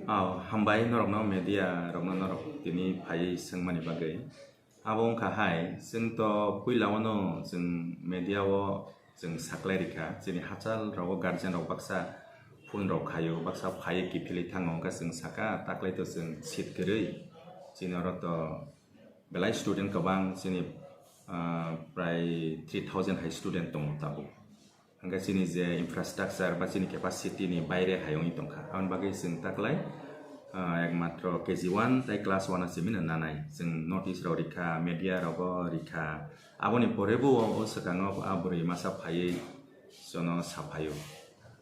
Hambai norokno media rokno norok tini phai sengmani bagai abong kahai जों to puilawano जों media o जों saklai rika jini hachal rok guardian rok baksa phun rok khayo baksa phai kipili thango ka जों saka taklai to जों sit gărui jini oro to belai student kabang jini prai 3000 high student tong tabu hingga sini je infrastructure ba sini capacity ni baire hayong itongkha aun bagai जों taklai ekmatro KG1 tai class 1 asimin nanai जों notice ro rika media ro rika aboni porebu o sekango aburi masa phai sono saphayo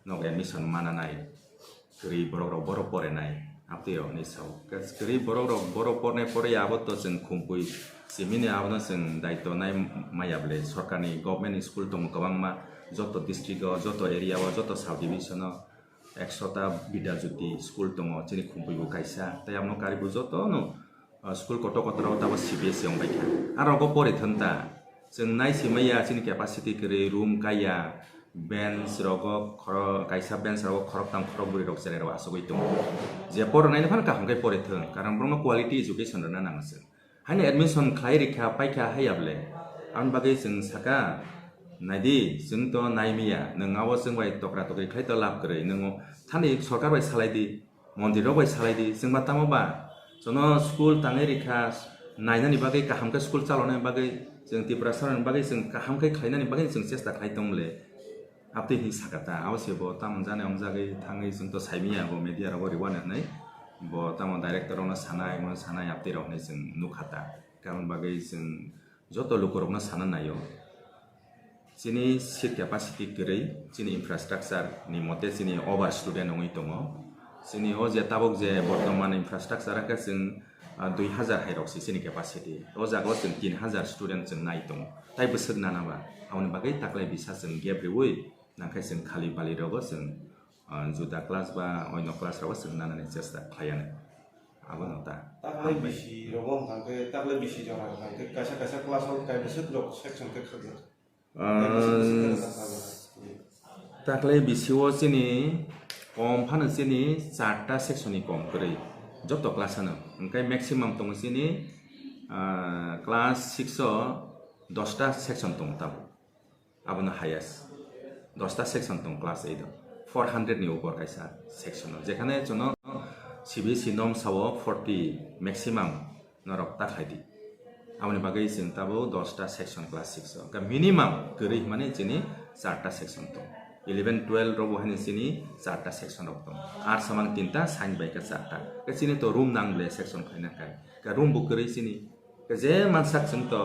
no admission mananai gri borok ro porenai aptio ni sau gri borok ro porne pore abot to जों kumpui simini abono जों daito nai mayable sorkani government school tong kabangma joto district o joto area o joto subdivision o 100টা বিদ্যাজ্যোতি স্কুল দङ চিনি खुंफैबो kaisa tai amno karibu joto no school koto kotor tabo CBSE ong baikha aro go pore thanta जों nai simaya chini capacity kre room kaya bench rogo khoro kaisa bench rogo khorok tang khorok buri rok sere ro asogoi tung je por nai phan ka hongkai pore thung karon brono quality education rana nangse haine admission khlai rikha paikha hayable an bagai जों saka naidi जों to naimiya nangabo जों bai tokra tokri khlai to lab kre nang thani sarkar bai salaidi mondir bai salaidi जों matamo ba jono school tangai rikha nainani bagai kahamka school chalona bagai जों tipra saran bagai जों kahamkai khlainani bagai जों chesta khlai tongle apti hi sakata awsebo tamon jane omjagai thangai जों to saimiya bo media ro riwan nai bo tamon director ono sanai mo sanai apti ro nai जों nukhata karon bagai जों joto lukorokno sanan nayo sini seat capacity gărui sini infrastructure ni mote sini over student ongoi tongo sini o je tabok je bortoman infrastructure ka जों 2000 hairok sini capacity o jago जों 3000 student जों nai tongo tai besok nanaba awni bagai taklai bisa जों gap reui nangkai जों khali bali rogo जों juda class ba oino class rogo जों nanani chesta khlaiane abono ta taklai bisi rogo tangke taklai bisi jora tangke kaisa class ol kai besok rok section ke khagla taklai bisio sini kom phano sini 4টা section ni kom kri joto class ano engkai maximum tong sini class 6 o 10টা section tong tab abono highest 10টা section tong class 8 400 ni upor kaisa section jekhane jono CBSE norm sawo 40 maximum norok takhaidi amni bagai जों tabo 10টা section class 6 ka minimum gărui mane jini 4টা section to 11 12 ro bohani sini 4টা section rok to ar samang 3টা sign by ka 4টা ka sini to room nangle section khaina kai ka room bu gărui sini ka je mansak जों to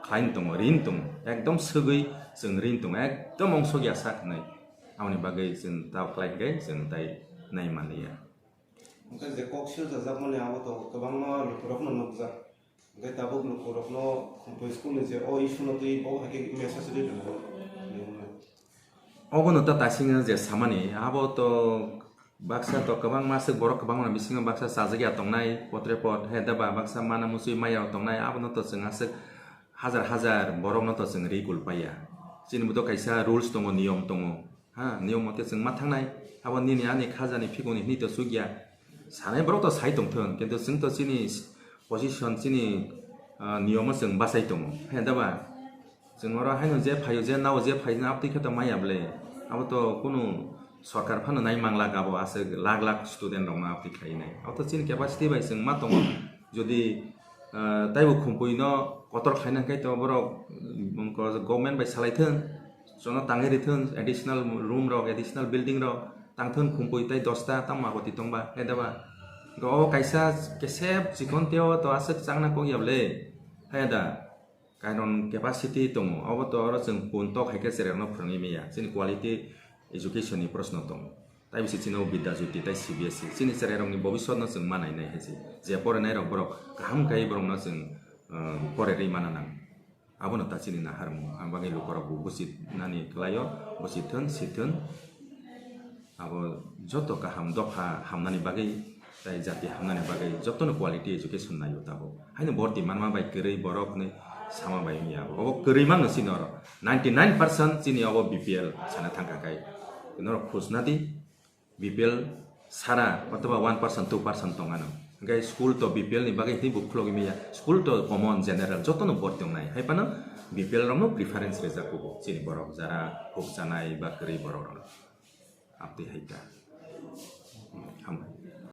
khain tong rin tong ekdom sugui जों rin tong ekdom ongso gya sak nai amni bagai जों ta klai gai जों tai nai mania engka je koksil jajak mane abo to kabangma lukurok no nukja engkai tabuk lukurok no khumpai school ni je o issue no tui bo hake message ri do ogono ta tasing je samani abo to baksa to kabang masuk borok kabang na bising baksa sajagya tongnai potrepot hedaba baksa mana musui maya tongnai abo no to जों asuk hazar borok no to जों rigul paya sini buto kaisa rules tongo niyom tongo ha niyom mote जों mathangnai abo nini ani khajani phigoni ni to sugya sanai borok to sai tongthon kintu जों to sini position sini niyom जों basai tongo hedaba जों ora haino je phayo je nao je phaina apti khata mayable abo to kuno sarkar phano nai mangla gabo ase lakh student rok apti khainai abo to sini capacity bai जों ma tongo jodi taibo khumpuino no kotor khaina kai to borok government bai salaithon jono tangai rithon additional room rok additional building rok tangthon khumpui tai 10টা tamma goti tongba hedaba go kaisa kesep sikon teo to asek changna ko yable heda karon capacity tongo abo to oro जों puntok haike sereno phrangi meya sini quality education ni proshno tongo tai bisi chino bidyajyoti tai CBSE sini sererong ni bobishot no जों manai nai hesi je poranai rok borok kaham kai borok no जों pore ri mananang abo no ta chini na harmu ambangi lukorok busit nani klayo busithon sithon abo joto kaham dokha hamnani bagai tai jati hamnani bagai joto no quality education nayo tabo haino borti manma bai gărui borok ni sama bai mi abo obo gărui mang sinoro 99% chini obo BPL sana thangka kai noro khusnadi BPL sara atau 1% 2% tongano gai school to BPL ni bagai ti buklog mi ya school to common general joto no bortong nai hai pano BPL rom no preference reza ko chini borok jara hok janai ba kri borok apti haika ham